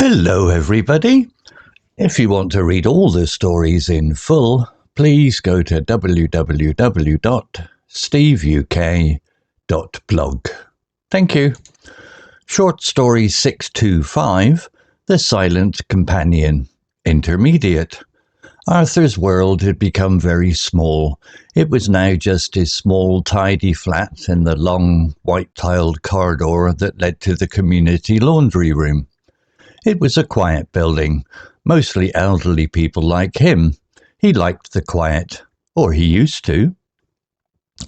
Hello everybody! If you want to read all the stories in full, please go to www.steveuk.blog. Thank you. Short story 625, The Silent Companion, Intermediate. Arthur's world had become very small. It was now just his small, tidy flat in the long, white-tiled corridor that led to the community laundry room. It was a quiet building, mostly elderly people like him. He liked the quiet, or he used to.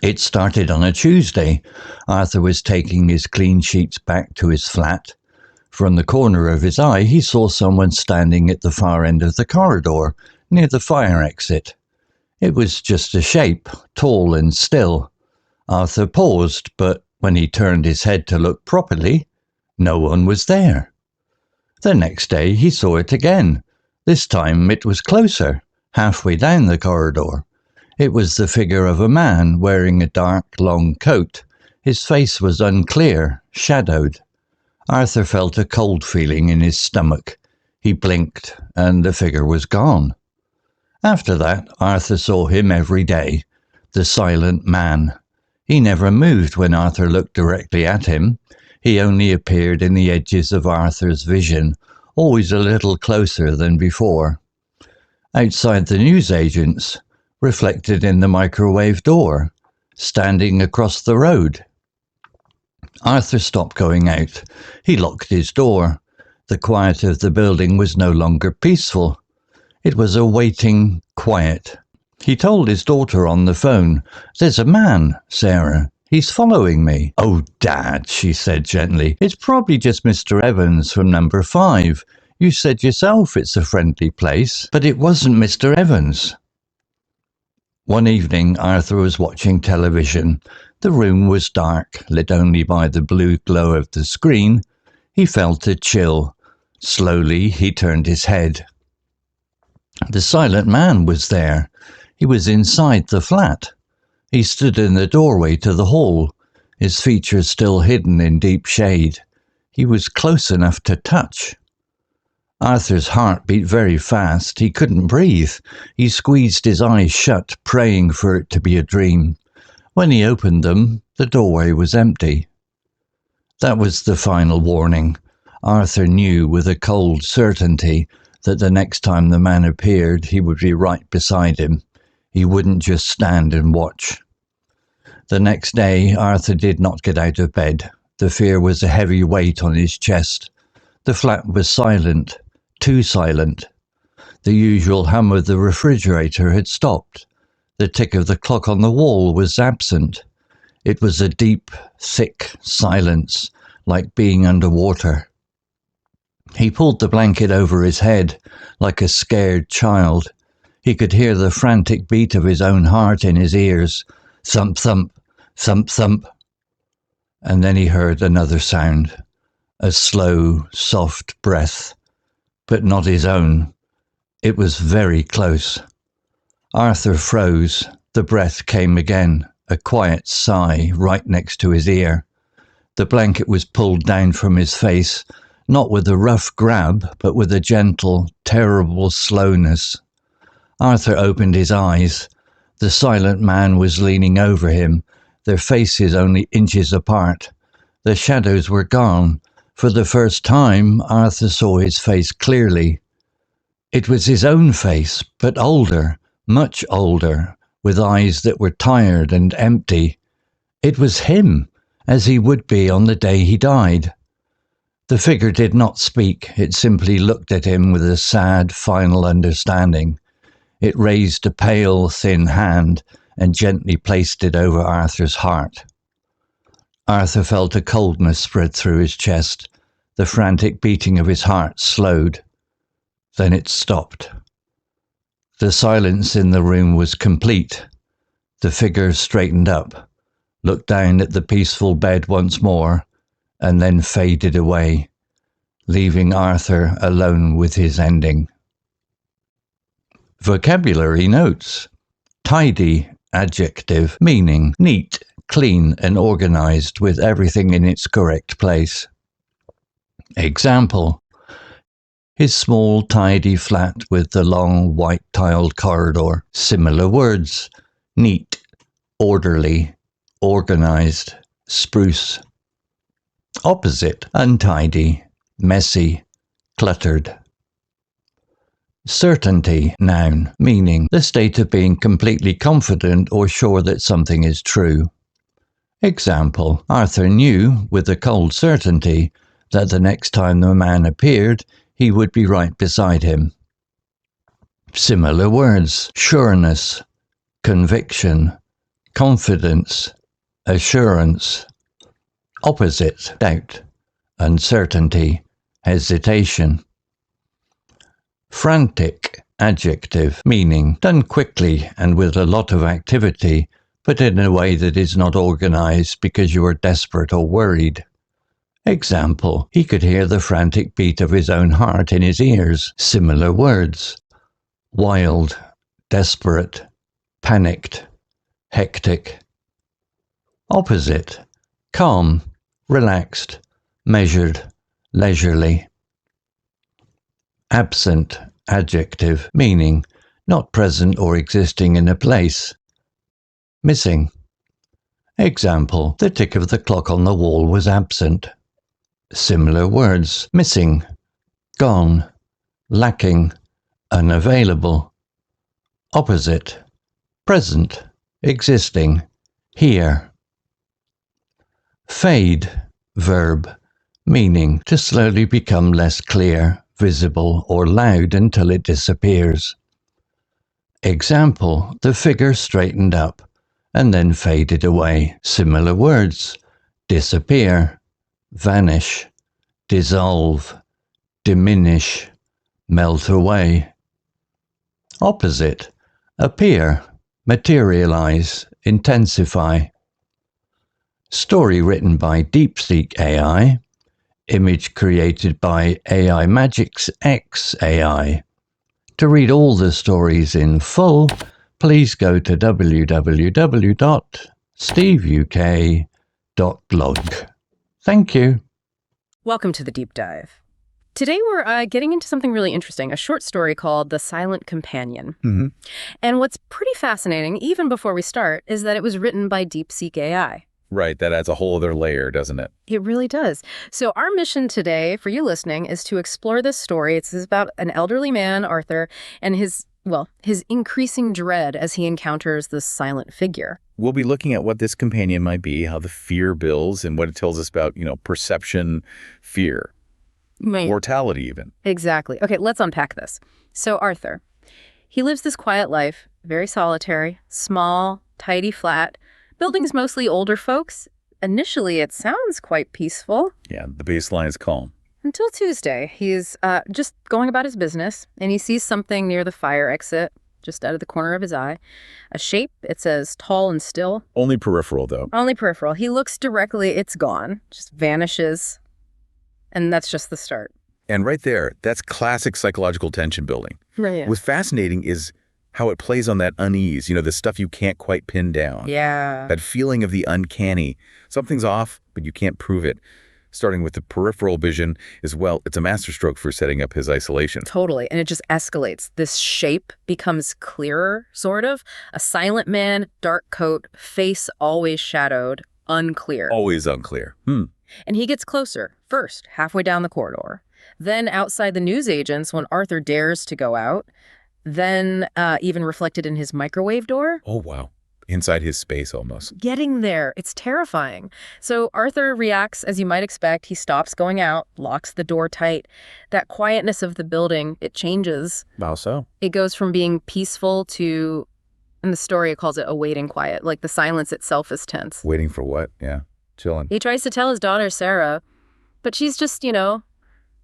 It started on a Tuesday. Arthur was taking his clean sheets back to his flat. From the corner of his eye, he saw someone standing at the far end of the corridor, near the fire exit. It was just a shape, tall and still. Arthur paused, but when he turned his head to look properly, no one was there. The next day he saw it again. This time it was closer, halfway down the corridor. It was the figure of a man wearing a dark, long coat. His face was unclear, shadowed. Arthur felt a cold feeling in his stomach. He blinked, and the figure was gone. After that, Arthur saw him every day, the silent man. He never moved when Arthur looked directly at him. He only appeared in the edges of Arthur's vision, always a little closer than before. Outside the newsagents, reflected in the microwave door, standing across the road. Arthur stopped going out. He locked his door. The quiet of the building was no longer peaceful. It was a waiting quiet. He told his daughter on the phone, "There's a man, Sarah. He's following me." "Oh, Dad," she said gently, "it's probably just Mr. Evans from number 5. You said yourself it's a friendly place." "But it wasn't Mr. Evans." One evening, Arthur was watching television. The room was dark, lit only by the blue glow of the screen. He felt a chill. Slowly, he turned his head. The silent man was there. He was inside the flat. He stood in the doorway to the hall, his features still hidden in deep shade. He was close enough to touch. Arthur's heart beat very fast. He couldn't breathe. He squeezed his eyes shut, praying for it to be a dream. When he opened them, the doorway was empty. That was the final warning. Arthur knew with a cold certainty that the next time the man appeared, he would be right beside him. He wouldn't just stand and watch. The next day, Arthur did not get out of bed. The fear was a heavy weight on his chest. The flat was silent, too silent. The usual hum of the refrigerator had stopped. The tick of the clock on the wall was absent. It was a deep, thick silence, like being underwater. He pulled the blanket over his head, like a scared child. He could hear the frantic beat of his own heart in his ears. Thump, thump, thump, thump. And then he heard another sound. A slow, soft breath. But not his own. It was very close. Arthur froze. The breath came again, a quiet sigh right next to his ear. The blanket was pulled down from his face, not with a rough grab, but with a gentle, terrible slowness. Arthur opened his eyes. The silent man was leaning over him, their faces only inches apart. The shadows were gone. For the first time, Arthur saw his face clearly. It was his own face, but older, much older, with eyes that were tired and empty. It was him, as he would be on the day he died. The figure did not speak. It simply looked at him with a sad, final understanding. It raised a pale, thin hand and gently placed it over Arthur's heart. Arthur felt a coldness spread through his chest. The frantic beating of his heart slowed. Then it stopped. The silence in the room was complete. The figure straightened up, looked down at the peaceful bed once more, and then faded away, leaving Arthur alone with his ending. Vocabulary notes. Tidy, adjective, meaning neat, clean and organized with everything in its correct place. Example: his small, tidy flat with the long, white-tiled corridor. Similar words: neat, orderly, organized, spruce. Opposite: untidy, messy, cluttered. Certainty, noun, meaning the state of being completely confident or sure that something is true. Example: Arthur knew with a cold certainty that the next time the man appeared, he would be right beside him. Similar words: sureness, conviction, confidence, assurance. Opposite: doubt, uncertainty, hesitation. Frantic, adjective, meaning done quickly and with a lot of activity, but in a way that is not organized because you are desperate or worried. Example: he could hear the frantic beat of his own heart in his ears. Similar words: wild, desperate, panicked, hectic. Opposite: calm, relaxed, measured, leisurely. Absent, adjective, meaning not present or existing in a place. Missing. Example: the tick of the clock on the wall was absent. Similar words: missing, gone, lacking, unavailable. Opposite: present, existing, here. Fade, verb, meaning to slowly become less clear, visible, or loud until it disappears. Example: the figure straightened up and then faded away. Similar words: disappear, vanish, dissolve, diminish, melt away. Opposite: appear, materialize, intensify. Story written by DeepSeek AI. Image created by AI Magic's X AI. To read all the stories in full, please go to www.steveuk.blog. Thank you. Welcome to the Deep Dive. Today we're getting into something really interesting, a short story called The Silent Companion. And what's pretty fascinating, even before we start, is that it was written by DeepSeek AI. Right, that adds a whole other layer, doesn't it? It really does. So our mission today, for you listening, is to explore this story. It's about an elderly man, Arthur, and his increasing dread as he encounters this silent figure. We'll be looking at what this companion might be, how the fear builds, and what it tells us about, perception, fear, mortality even. Exactly. Okay, let's unpack this. So Arthur, he lives this quiet life, very solitary, small, tidy flat. Buildings mostly older folks. Initially, it sounds quite peaceful. Yeah, the baseline is calm. Until Tuesday. He's just going about his business, and he sees something near the fire exit, just out of the corner of his eye. A shape, it says tall and still. Only peripheral, though. Only peripheral. He looks directly, it's gone, just vanishes. And that's just the start. And right there, that's classic psychological tension building. Right. What's fascinating is how it plays on that unease, the stuff you can't quite pin down. Yeah. That feeling of the uncanny. Something's off, but you can't prove it. Starting with the peripheral vision as well, it's a masterstroke for setting up his isolation. Totally. And it just escalates. This shape becomes clearer, sort of. A silent man, dark coat, face always shadowed, unclear. Always unclear. And he gets closer, first, halfway down the corridor. Then outside the newsagents when Arthur dares to go out. Then even reflected in his microwave door. Oh, wow. Inside his space almost. Getting there. It's terrifying. So Arthur reacts as you might expect. He stops going out, locks the door tight. That quietness of the building, it changes. How so? It goes from being peaceful to, in the story, it calls it awaiting quiet. Like the silence itself is tense. Waiting for what? Yeah. Chilling. He tries to tell his daughter, Sarah, but she's just,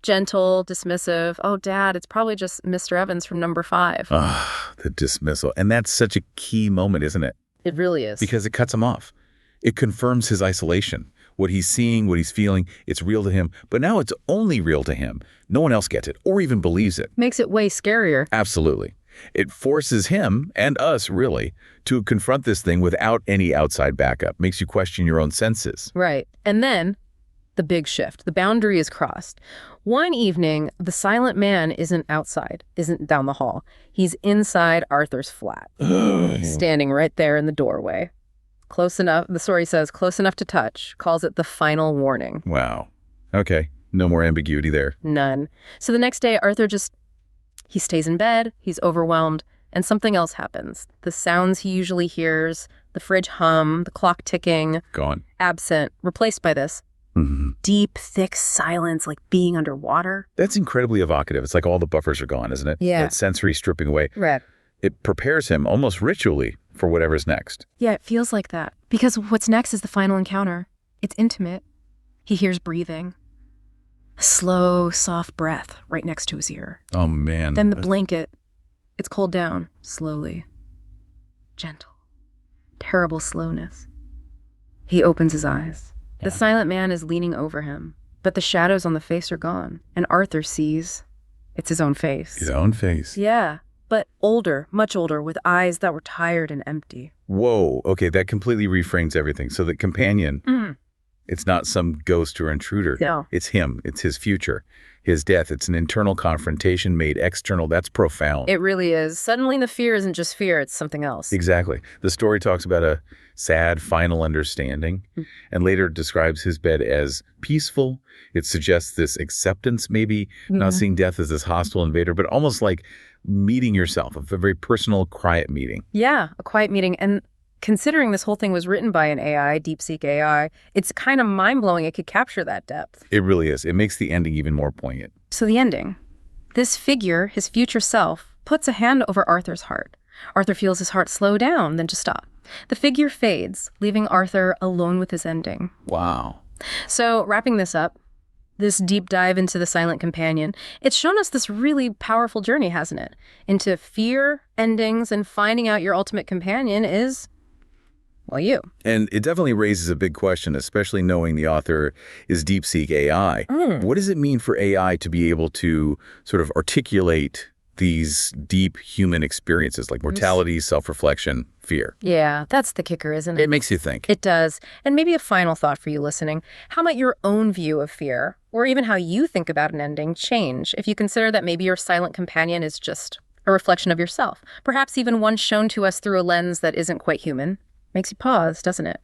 gentle, dismissive. Oh, Dad, it's probably just Mr. Evans from number 5. The dismissal. And that's such a key moment, isn't it? It really is. Because it cuts him off. It confirms his isolation. What he's seeing, what he's feeling, it's real to him. But now it's only real to him. No one else gets it or even believes it. Makes it way scarier. Absolutely. It forces him, and us really, to confront this thing without any outside backup. Makes you question your own senses. Right. And then the big shift. The boundary is crossed. One evening, the silent man isn't outside, isn't down the hall. He's inside Arthur's flat, standing right there in the doorway. Close enough, the story says, close enough to touch, calls it the final warning. Wow. Okay. No more ambiguity there. None. So the next day, Arthur he stays in bed, he's overwhelmed, and something else happens. The sounds he usually hears, the fridge hum, the clock ticking. Gone. Absent, replaced by this deep, thick silence, like being underwater. That's incredibly evocative. It's like all the buffers are gone, isn't it? Yeah. That sensory stripping away. Right. It prepares him almost ritually for whatever's next. Yeah, it feels like that. Because what's next is the final encounter. It's intimate. He hears breathing. A slow, soft breath right next to his ear. Oh, man. Then the blanket. It's pulled down, slowly. Gentle. Terrible slowness. He opens his eyes. The silent man is leaning over him, but the shadows on the face are gone, and Arthur sees it's his own face. His own face. Yeah, but older, much older, with eyes that were tired and empty. Whoa. Okay, that completely reframes everything. So the companion, it's not some ghost or intruder. No. It's him. It's his future. His death. It's an internal confrontation made external. That's profound. It really is. Suddenly the fear isn't just fear, it's something else. Exactly. The story talks about a sad final understanding and later describes his bed as peaceful. It suggests this acceptance, maybe not seeing death as this hostile invader, but almost like meeting yourself, a very personal, quiet meeting. Yeah, a quiet meeting. And considering this whole thing was written by an AI, DeepSeek AI, it's kind of mind-blowing it could capture that depth. It really is. It makes the ending even more poignant. So the ending. This figure, his future self, puts a hand over Arthur's heart. Arthur feels his heart slow down, then just stop. The figure fades, leaving Arthur alone with his ending. Wow. So wrapping this up, this deep dive into the silent companion, it's shown us this really powerful journey, hasn't it? Into fear, endings, and finding out your ultimate companion is, well, you. And it definitely raises a big question, especially knowing the author is DeepSeek AI. What does it mean for AI to be able to sort of articulate these deep human experiences like mortality, self-reflection, fear? Yeah, that's the kicker, isn't it? It makes you think. It does. And maybe a final thought for you listening. How might your own view of fear, or even how you think about an ending, change if you consider that maybe your silent companion is just a reflection of yourself? Perhaps even one shown to us through a lens that isn't quite human. Makes you pause, doesn't it?